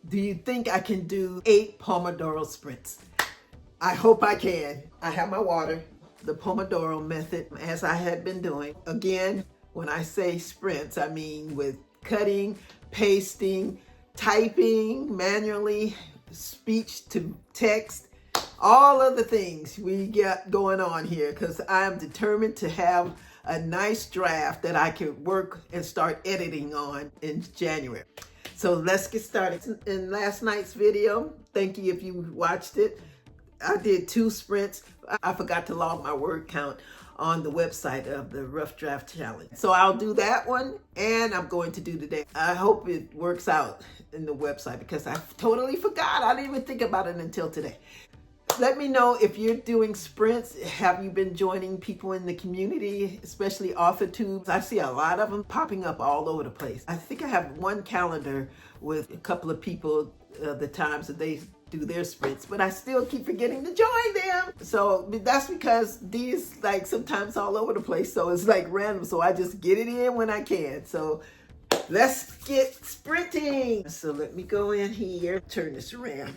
Do you think I can do 8 Pomodoro sprints? I hope I can. I have my water, the Pomodoro method, as I had been doing. Again, when I say sprints, I mean with cutting, pasting, typing manually, speech to text, all of the things we got going on here, because I'm determined to have a nice draft that I can work and start editing on in January. So let's get started. In last night's video, thank you if you watched it, I did 2 sprints. I forgot to log my word count on the website of the Rough Draft Challenge. So I'll do that one, and I'm going to do today. I hope it works out in the website because I totally forgot. I didn't even think about it until today. Let me know if you're doing sprints. Have you been joining people in the community, especially authortubes? I see a lot of them popping up all over the place. I think I have one calendar with a couple of people, the times that they do their sprints, but I still keep forgetting to join them. So that's because these like sometimes all over the place. So it's like random. So I just get it in when I can. So let's get sprinting. So let me go in here, turn this around.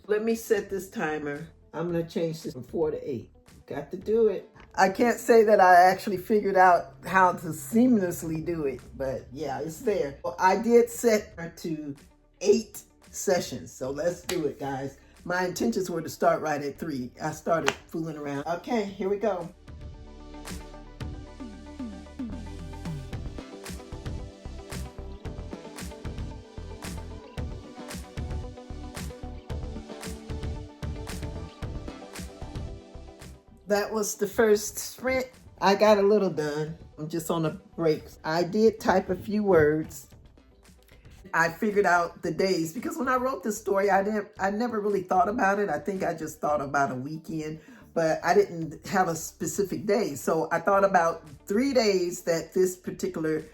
Let me set this timer. I'm gonna change this from 4 to 8. Got to do it. I can't say that I actually figured out how to seamlessly do it, but yeah, it's there. Well, I did set her to 8 sessions, so let's do it, guys. My intentions were to start right at 3. I started fooling around. Okay, here we go. That was the first sprint. I got a little done. I'm just on a break. I did type a few words. I figured out the days because when I wrote this story, I never really thought about it. I think I just thought about a weekend, but I didn't have a specific day. So I thought about 3 days that this particular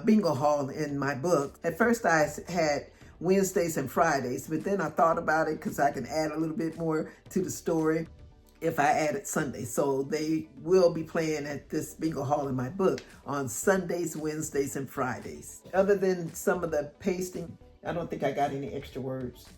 bingo hall in my book. At first I had Wednesdays and Fridays, but then I thought about it because I can add a little bit more to the story if I added Sunday. So they will be playing at this bingo hall in my book on Sundays, Wednesdays, and Fridays. Other than some of the pasting, I don't think I got any extra words.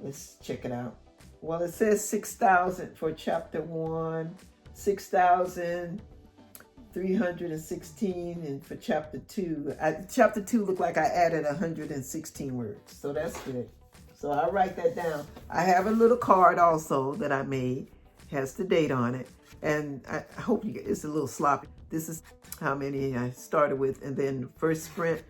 Let's check it out. Well, it says 6,000 for chapter 1, 6,316, and for chapter 2. Chapter 2 looked like I added 116 words, so that's good. So I'll write that down. I have a little card also that I made. Has the date on it, and I hope it's a little sloppy. This is how many I started with, and then first sprint,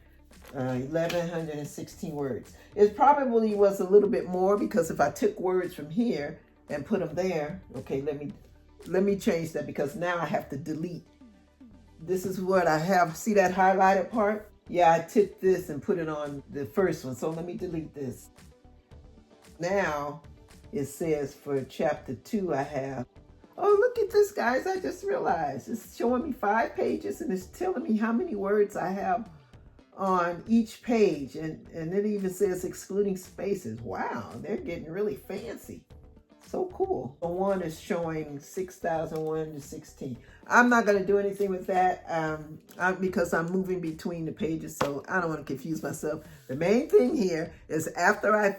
1,116 words. It probably was a little bit more because if I took words from here and put them there, okay, let me change that because now I have to delete. This is what I have. See that highlighted part? Yeah, I took this and put it on the first one. So let me delete this. Now, it says for chapter 2 I have, oh, look at this, guys. I just realized it's showing me 5 pages and it's telling me how many words I have on each page. And it even says excluding spaces. Wow, they're getting really fancy. So cool. The one is showing 6,116. I'm not going to do anything with that because I'm moving between the pages, so I don't want to confuse myself. The main thing here is after I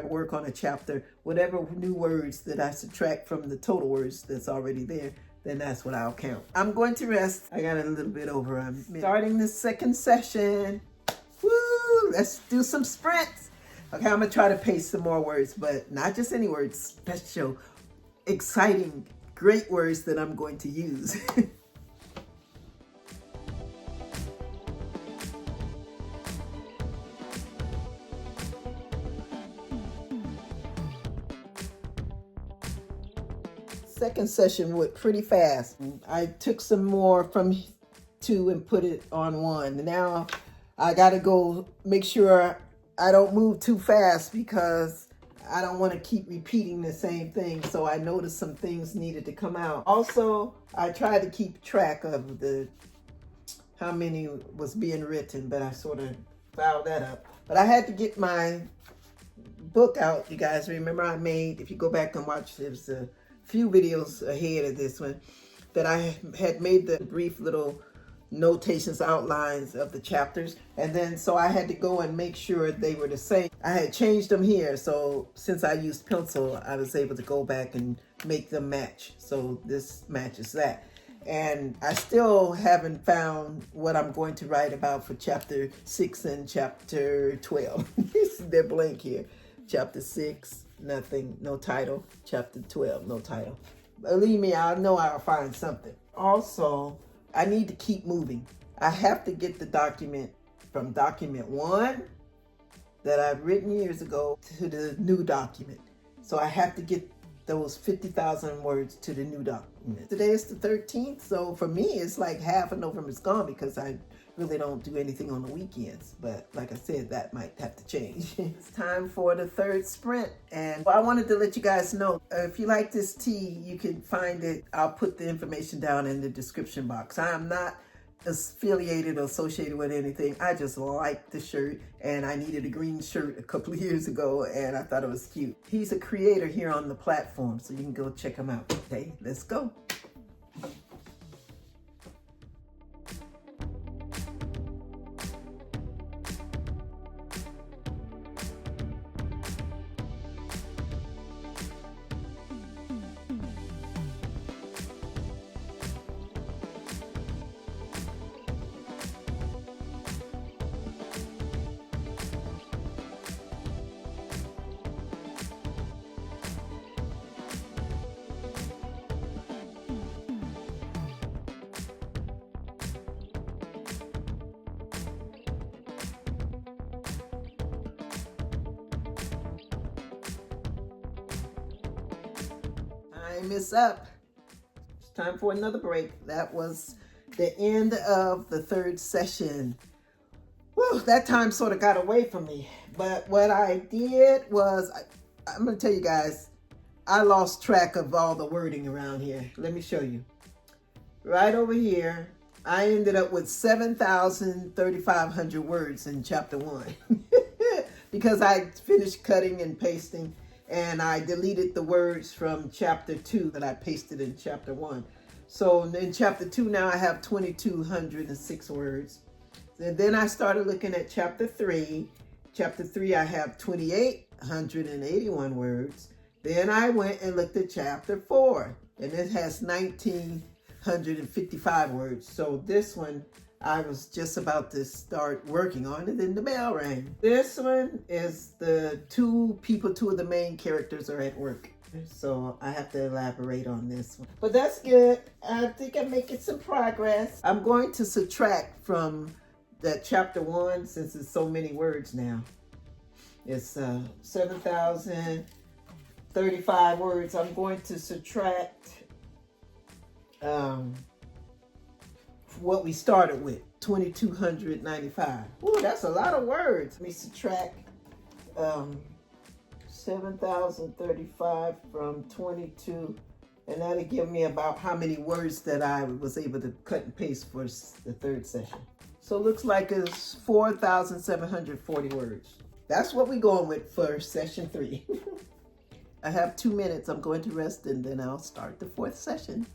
work on a chapter, whatever new words that I subtract from the total words that's already there, then that's what I'll count. I'm going to rest. I got a little bit over. I'm starting the second session. Woo! Let's do some sprints. Okay, I'm gonna try to paste some more words, but not just any words, special, exciting, great words that I'm going to use. Second session went pretty fast. I took some more from 2 and put it on 1. Now I gotta go make sure I don't move too fast because I don't want to keep repeating the same thing. So I noticed some things needed to come out. Also, I tried to keep track of how many was being written, but I sort of fouled that up. But I had to get my book out, you guys. Remember I made, if you go back and watch, there's a few videos ahead of this one, that I had made the brief little notations, outlines of the chapters. And then so I had to go and make sure they were the same. I had changed them here, so since I used pencil, I was able to go back and make them match. So this matches that. And I still haven't found what I'm going to write about for chapter 6 and chapter 12. They're blank here. Chapter 6, nothing, no title. Chapter 12, no title. Believe me, I know I'll find something. Also, I need to keep moving. I have to get the document from document 1 that I've written years ago to the new document. So I have to get those 50,000 words to the new document. Today is the 13th, so for me, it's like half of November's gone because I really don't do anything on the weekends. But like I said, that might have to change. It's time for the 3rd sprint. And I wanted to let you guys know, if you like this tee, you can find it. I'll put the information down in the description box. I'm not affiliated or associated with anything. I just like the shirt, and I needed a green shirt a couple of years ago, and I thought it was cute. He's a creator here on the platform, so you can go check him out. Okay, let's go. Time is up. It's time for another break. That was the end of the 3rd session. Whew, that time sort of got away from me. But what I did was, I'm going to tell you guys, I lost track of all the wording around here. Let me show you. Right over here, I ended up with 7,500 words in chapter 1 because I finished cutting and pasting. And I deleted the words from chapter 2 that I pasted in chapter 1. So in chapter 2 now I have 2,206 words. And then I started looking at chapter 3. Chapter 3 I have 2,881 words. Then I went and looked at chapter 4. And it has 1,955 words. So this one I was just about to start working on, and then the bell rang. This one is the two of the main characters are at work. So I have to elaborate on this one. But that's good. I think I'm making some progress. I'm going to subtract from that chapter 1 since it's so many words now. It's 7,035 words. I'm going to subtract what we started with, 2,295. Ooh, that's a lot of words. Let me subtract 7,035 from 22, and that'll give me about how many words that I was able to cut and paste for the 3rd session. So it looks like it's 4,740 words. That's what we're going with for session 3. I have 2 minutes. I'm going to rest, and then I'll start the 4th session.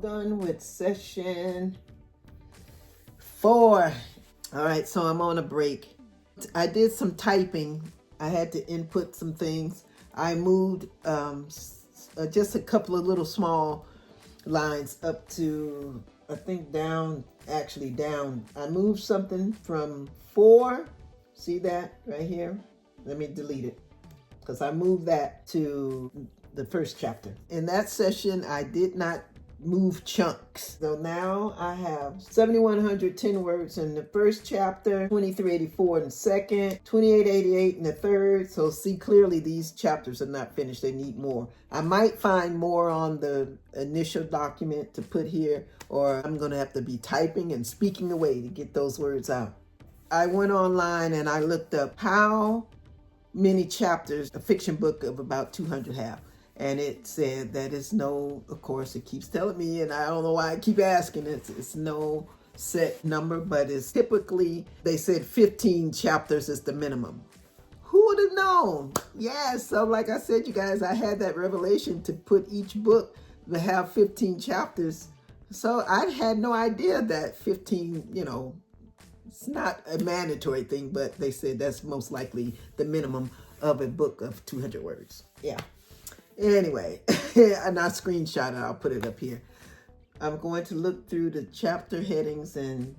Done with session 4. All right, so I'm on a break. I did some typing. I had to input some things. I moved just a couple of little small lines up to, I think down. I moved something from 4. See that right here? Let me delete it because I moved that to the 1st chapter. In that session, I did not move chunks. So now I have 7,110 words in the first chapter, 2,384 in the second, 2,888 in the third. So see, clearly these chapters are not finished. They need more. I might find more on the initial document to put here, or I'm going to have to be typing and speaking away to get those words out. I went online and I looked up how many chapters a fiction book of about 200 have. And it said that it's no, of course, it keeps telling me, and I don't know why I keep asking, it's no set number, but it's typically, they said 15 chapters is the minimum. Who would have known? Yeah, so like I said, you guys, I had that revelation to put each book to have 15 chapters. So I had no idea that 15, it's not a mandatory thing, but they said that's most likely the minimum of a book of 200 words. Yeah. Anyway, and I screenshot it. I'll put it up here. I'm going to look through the chapter headings and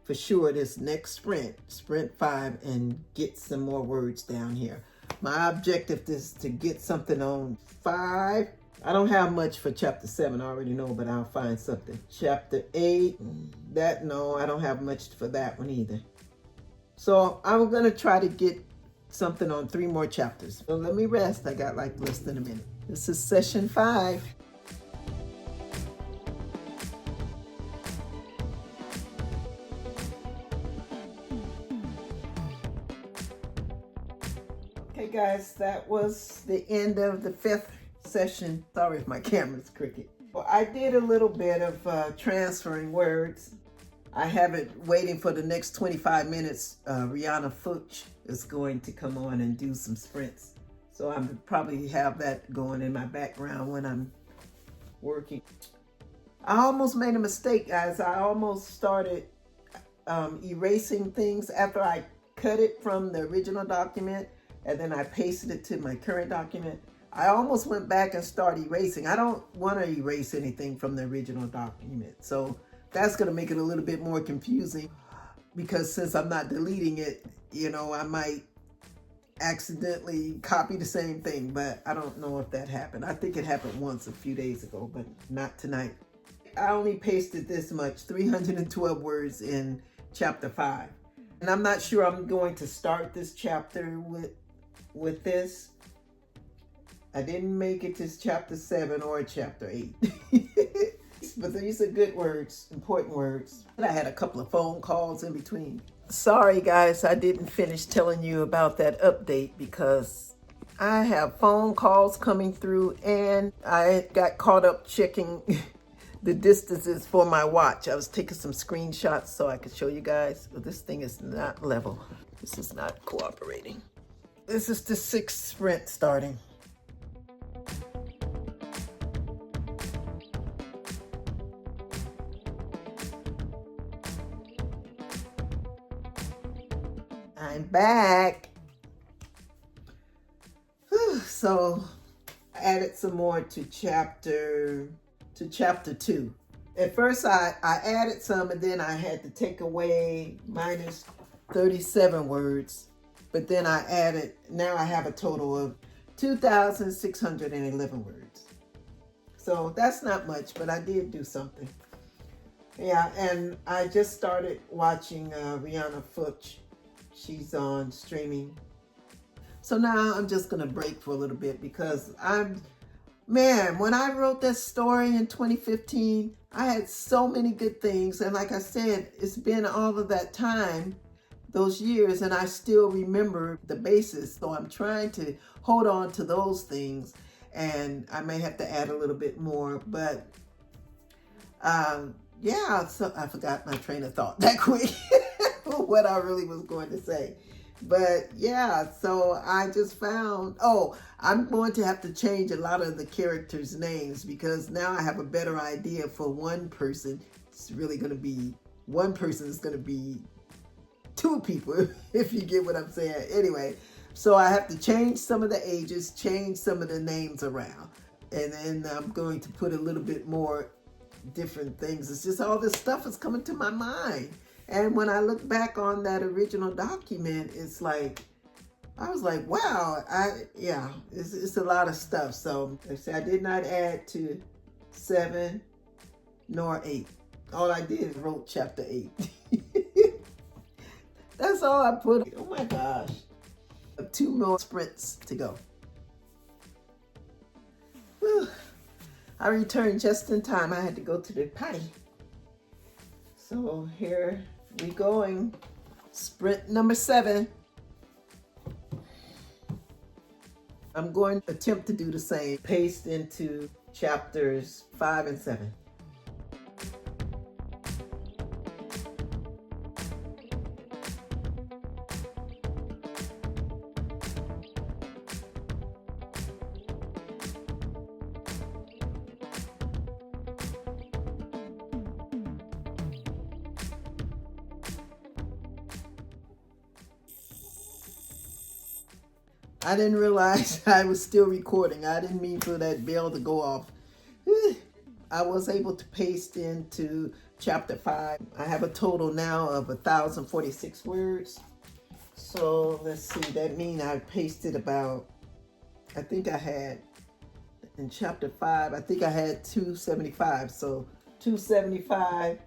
for sure this next sprint 5, and get some more words down here. My objective is to get something on 5. I don't have much for chapter 7, I already know, but I'll find something. Chapter 8, no, I don't have much for that one either. So I'm going to try to get something on 3 more chapters. So let me rest. I got like less than a minute. This is session 5. Okay guys, that was the end of the 5th session. Sorry if my camera's crooked. Well, I did a little bit of transferring words. I have it waiting for the next 25 minutes. Rihanna Fuchs is going to come on and do some sprints. So I'm probably have that going in my background when I'm working. I almost made a mistake, guys. I almost started erasing things after I cut it from the original document and then I pasted it to my current document. I almost went back and started erasing. I don't want to erase anything from the original document. So that's going to make it a little bit more confusing, because since I'm not deleting it, I might accidentally copy the same thing, but I don't know if that happened. I think it happened once a few days ago, but not tonight. I only pasted this much, 312 words in chapter 5. And I'm not sure I'm going to start this chapter with this. I didn't make it to chapter 7 or chapter 8. But these are good words, important words. And I had a couple of phone calls in between. Sorry guys, I didn't finish telling you about that update because I have phone calls coming through and I got caught up checking the distances for my watch. I was taking some screenshots so I could show you guys, but this thing is not level. This is not cooperating. This is the 6th sprint starting. I'm back. Whew, so I added some more to chapter 2. At first I added some and then I had to take away minus 37 words. But then I added, now I have a total of 2,611 words. So that's not much, but I did do something. Yeah, and I just started watching Rihanna Fuchs. She's on streaming. So now I'm just gonna break for a little bit because when I wrote that story in 2015, I had so many good things. And like I said, it's been all of that time, those years, and I still remember the basis. So I'm trying to hold on to those things, and I may have to add a little bit more, but yeah, so I forgot my train of thought that quick. What I really was going to say. But yeah, so I just found, I'm going to have to change a lot of the characters' names because now I have a better idea for one person. It's really going to be, one person is going to be 2 people, if you get what I'm saying. Anyway, so I have to change some of the ages, change some of the names around. And then I'm going to put a little bit more different things. It's just all this stuff is coming to my mind. And when I look back on that original document, it's like, I was like, wow, it's a lot of stuff. So I did not add to 7, nor 8. All I did is wrote chapter 8. That's all I put. Oh my gosh. 2 more sprints to go. Whew. I returned just in time. I had to go to the potty. So here we going. Sprint number 7. I'm going to attempt to do the same. Paste into chapters 5 and 7. I didn't realize I was still recording. I didn't mean for that bell to go off. I was able to paste into chapter 5. I have a total now of 1,046 words. So let's see, that means I pasted about, I think I had, in chapter 5, I think I had 275. So 275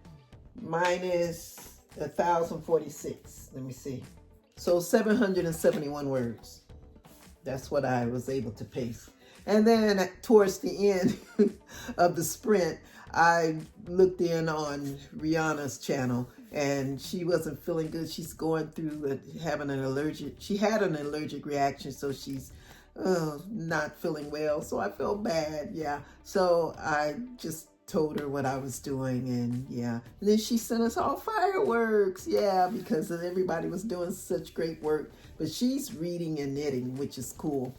minus 1,046. Let me see. So 771 words. That's what I was able to paste. And then towards the end of the sprint, I looked in on Rihanna's channel, and she wasn't feeling good. She's going through having an allergic. She had an allergic reaction, so she's not feeling well. So I felt bad, yeah. So I just told her what I was doing, and yeah. And then she sent us all fireworks, yeah, because everybody was doing such great work. But she's reading and knitting, which is cool.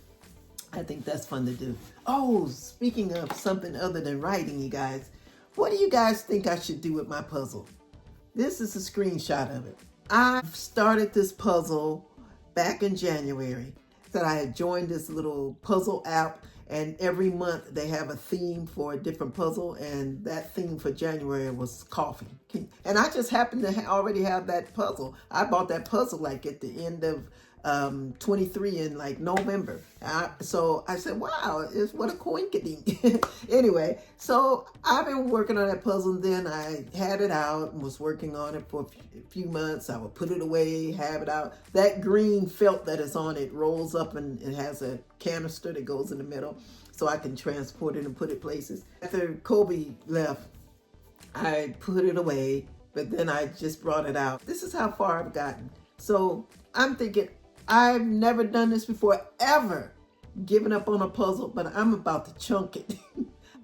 I think that's fun to do. Oh, speaking of something other than writing, you guys, what do you guys think I should do with my puzzle? This is a screenshot of it. I started this puzzle back in January. That I had joined this little puzzle app, and every month they have a theme for a different puzzle, and that theme for January was coffee. And I just happened to already have that puzzle. I bought that puzzle like at the end of 23 in like November. So I said, wow, what a coinkydink. Anyway, so I've been working on that puzzle, and then I had it out and was working on it for a few months. I would put it away, have it out. That green felt that is on it rolls up, and it has a canister that goes in the middle, so I can transport it and put it places. After Kobe left, I put it away, but then I just brought it out. This is how far I've gotten. So I'm thinking, I've never done this before, ever given up on a puzzle, but I'm about to chunk it,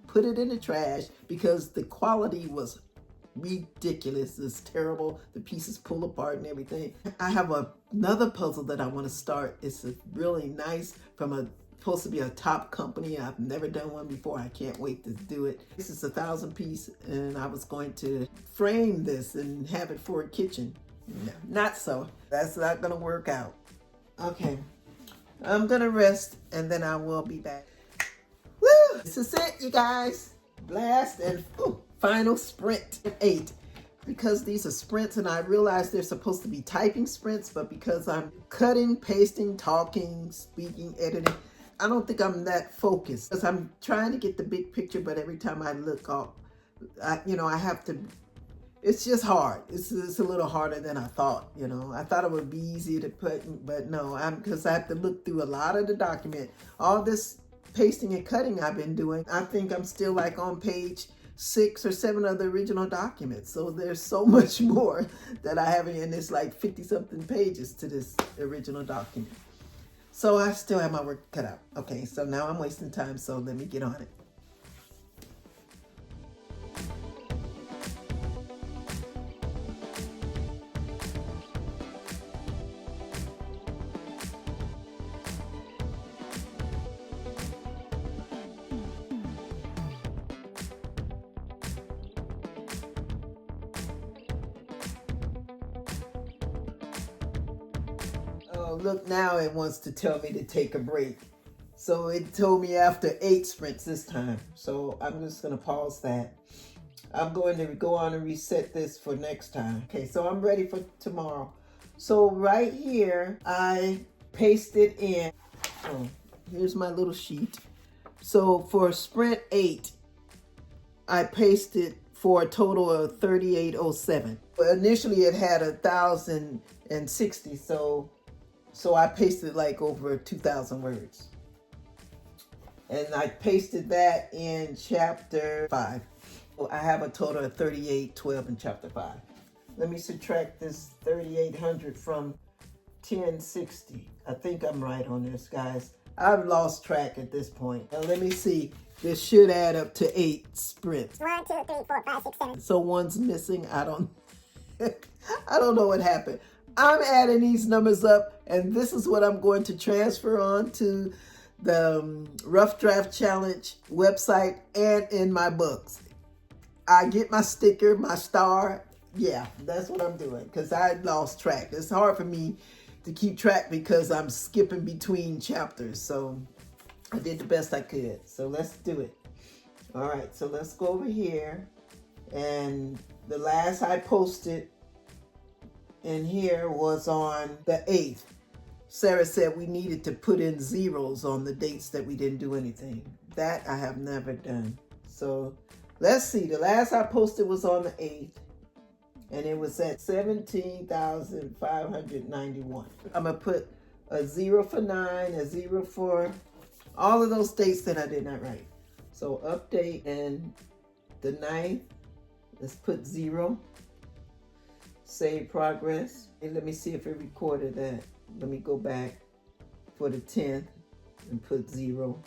put it in the trash, because the quality was ridiculous. It's terrible. The pieces pull apart and everything. I have another puzzle that I want to start. It's a really nice, supposed to be a top company. I've never done one before. I can't wait to do it. This is 1,000 piece, and I was going to frame this and have it for a kitchen. No, not so. That's not going to work out. Okay, I'm gonna rest, and then I will be back. Woo! This is it, you guys. Blast and final sprint 8. Because these are sprints, and I realize they're supposed to be typing sprints, but because I'm cutting, pasting, talking, speaking, editing, I don't think I'm that focused. Because I'm trying to get the big picture, but every time I look up, I have to. It's just hard. It's a little harder than I thought, I thought it would be easier to put, but no, because I have to look through a lot of the document. All this pasting and cutting I've been doing, I think I'm still like on page 6 or 7 of the original document. So there's so much more that I haven't, and it's like 50-something pages to this original document. So I still have my work cut out. Okay, so now I'm wasting time, so let me get on it. Oh, look, now it wants to tell me to take a break. So it told me after 8 sprints this time. So I'm just going to pause that. I'm going to go on and reset this for next time. Okay, so I'm ready for tomorrow. So right here, I pasted in. Oh, here's my little sheet. So for sprint 8, I pasted for a total of 3807. Initially it had 1,060, so I pasted like over 2,000 words. And I pasted that in chapter 5. So I have a total of 3812 in chapter 5. Let me subtract this 3,800 from 1060. I think I'm right on this, guys. I've lost track at this point. Now let me see. This should add up to 8 sprints. 1, 2, 3, 4, 5, 6, 7. So one's missing. I don't know what happened. I'm adding these numbers up, and this is what I'm going to transfer on to the Rough Draft Challenge website and in my books. I get my sticker, my star. Yeah, that's what I'm doing, because I lost track. It's hard for me to keep track because I'm skipping between chapters. So I did the best I could. So let's do it. All right, so let's go over here. And the last I posted in here was on the 8th. Sarah said we needed to put in zeros on the dates that we didn't do anything. That I have never done. So let's see. The last I posted was on the 8th. And it was at 17,591. I'm going to put a 0 for 9, a 0 for all of those dates that I did not write. So update, and the 9th, let's put 0. Save progress. And let me see if it recorded that. Let me go back for the 10th and put 0.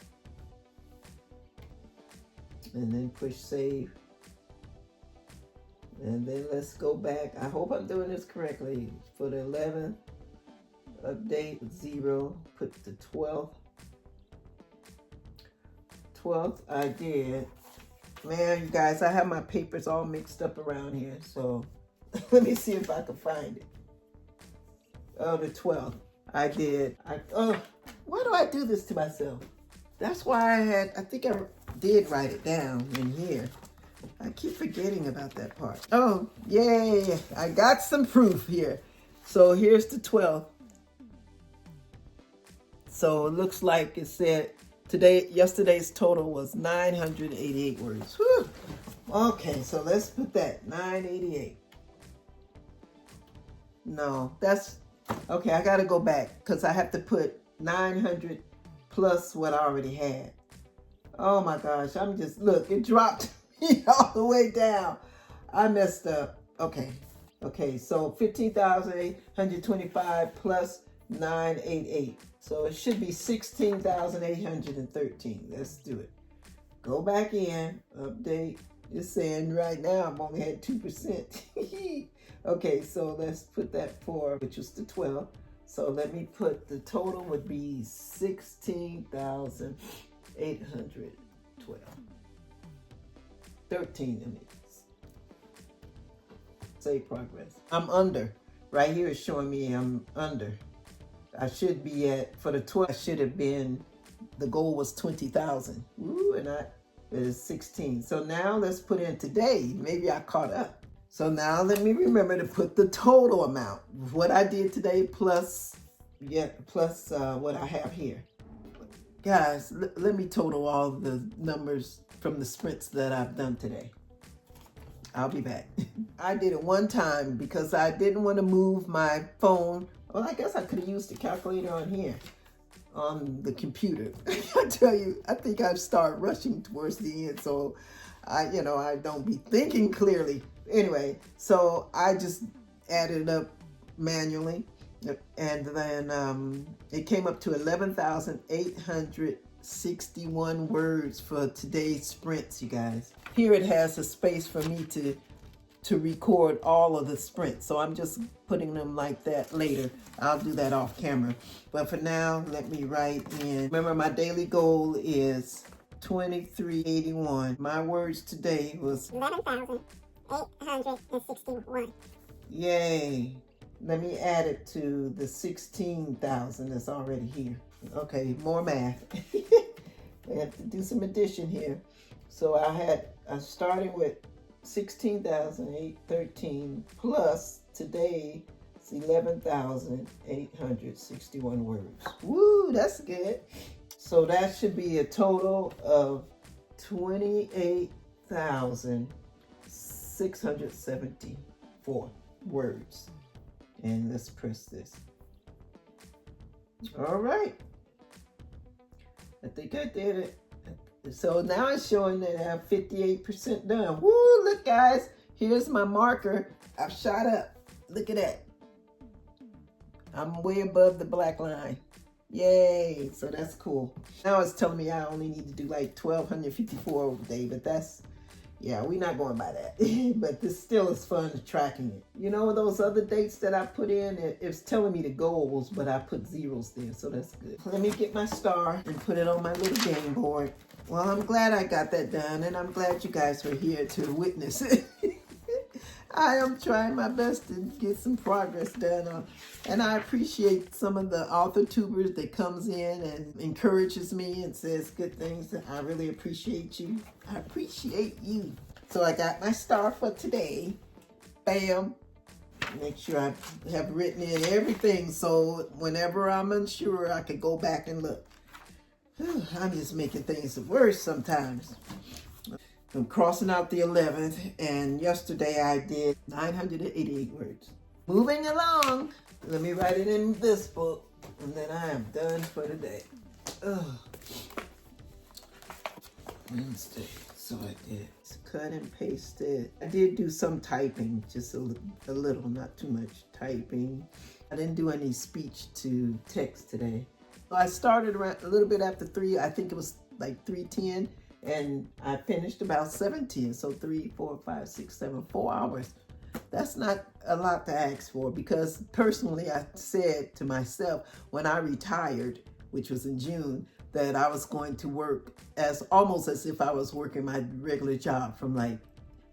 And then push save. And then let's go back. I hope I'm doing this correctly. For the 11th, update 0, put the 12th. 12th I did. Man, you guys, I have my papers all mixed up around here. So let me see if I can find it. Oh, the 12th I did. Why do I do this to myself? That's why I think I did write it down in here. I keep forgetting about that part. Oh, yay. I got some proof here. So here's the 12th. So it looks like it said yesterday's total was 988 words. Whew. Okay, so let's put that 988. No, that's okay. I got to go back because I have to put 900 plus what I already had. Oh my gosh. Look, it dropped all the way down. I messed up. Okay, so 15,825 plus 988. So it should be 16,813. Let's do it. Go back in, update. It's saying right now I'm only at 2%. Okay, so let's put that 4, which was the 12. So let me put the total would be 16,812. 13 minutes. Save progress. I'm under. Right here is showing me I'm under. I should be at, for the 12, I should have been, the goal was 20,000. Woo, and it is 16. So now let's put in today. Maybe I caught up. So now let me remember to put the total amount. What I did today plus what I have here. Guys, let me total all the numbers from the sprints that I've done today. I'll be back. I did it one time because I didn't want to move my phone. Well, I guess I could have used the calculator on here, on the computer. I tell you, I think I've started rushing towards the end, so I don't be thinking clearly. Anyway, so I just added it up manually, and then it came up to 11,861 words for today's sprints, you guys. Here it has a space for me to record all of the sprints, so I'm just putting them like that later. I'll do that off camera, but for now, let me write in. Remember, my daily goal is 2381. My words today was 11,861. Yay. Let me add it to the 16,000 that's already here. Okay, more math. I have to do some addition here. So I'm starting with 16,813 plus today it's 11,861 words. Woo, that's good. So that should be a total of 28,700 674 words. And let's press this. All right. I think I did it. So now it's showing that I have 58% done. Woo, look guys, here's my marker. I've shot up. Look at that. I'm way above the black line. Yay, so that's cool. Now it's telling me I only need to do like 1,254 a day, but that's, yeah, we're not going by that. But this still is fun tracking it. You know those other dates that I put in, it's telling me the goals, but I put zeros there, so that's good. Let me get my star and put it on my little game board. Well, I'm glad I got that done, and I'm glad you guys were here to witness it. I am trying my best to get some progress done, and I appreciate some of the author tubers that comes in and encourages me and says good things. I really appreciate you. I appreciate you. So I got my star for today. Bam. Make sure I have written in everything so whenever I'm unsure, I can go back and look. I'm just making things worse sometimes. I'm crossing out the 11th, and yesterday I did 988 words. Moving along, let me write it in this book, and then I am done for the day. Wednesday, so I did cut and paste it. I did do some typing, just a little, not too much typing. I didn't do any speech to text today. So I started around a little bit after 3, I think it was like 3:10. And I finished about 17, so 3, 4, 5, 6, 7, 4 hours. That's not a lot to ask for, because personally I said to myself when I retired, which was in June, that I was going to work almost as if I was working my regular job from like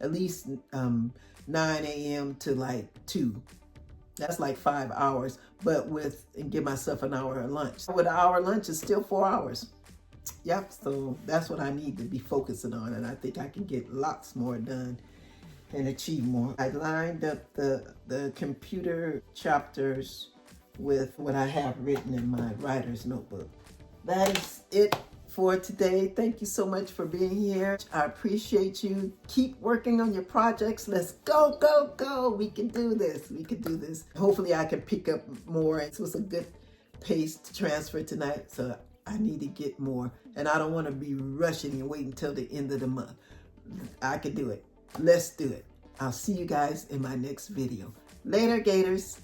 at least 9 a.m. to like 2. That's like 5 hours, but and give myself an hour of lunch. With an hour lunch, it's still 4 hours. Yep, so that's what I need to be focusing on, and I think I can get lots more done and achieve more. I lined up the computer chapters with what I have written in my writer's notebook. That is it for today. Thank you so much for being here. I appreciate you. Keep working on your projects. Let's go, go, go. We can do this. We can do this. Hopefully I can pick up more. It was a good pace to transfer tonight, so I need to get more, and I don't want to be rushing and waiting until the end of the month. I can do it. Let's do it. I'll see you guys in my next video. Later, Gators.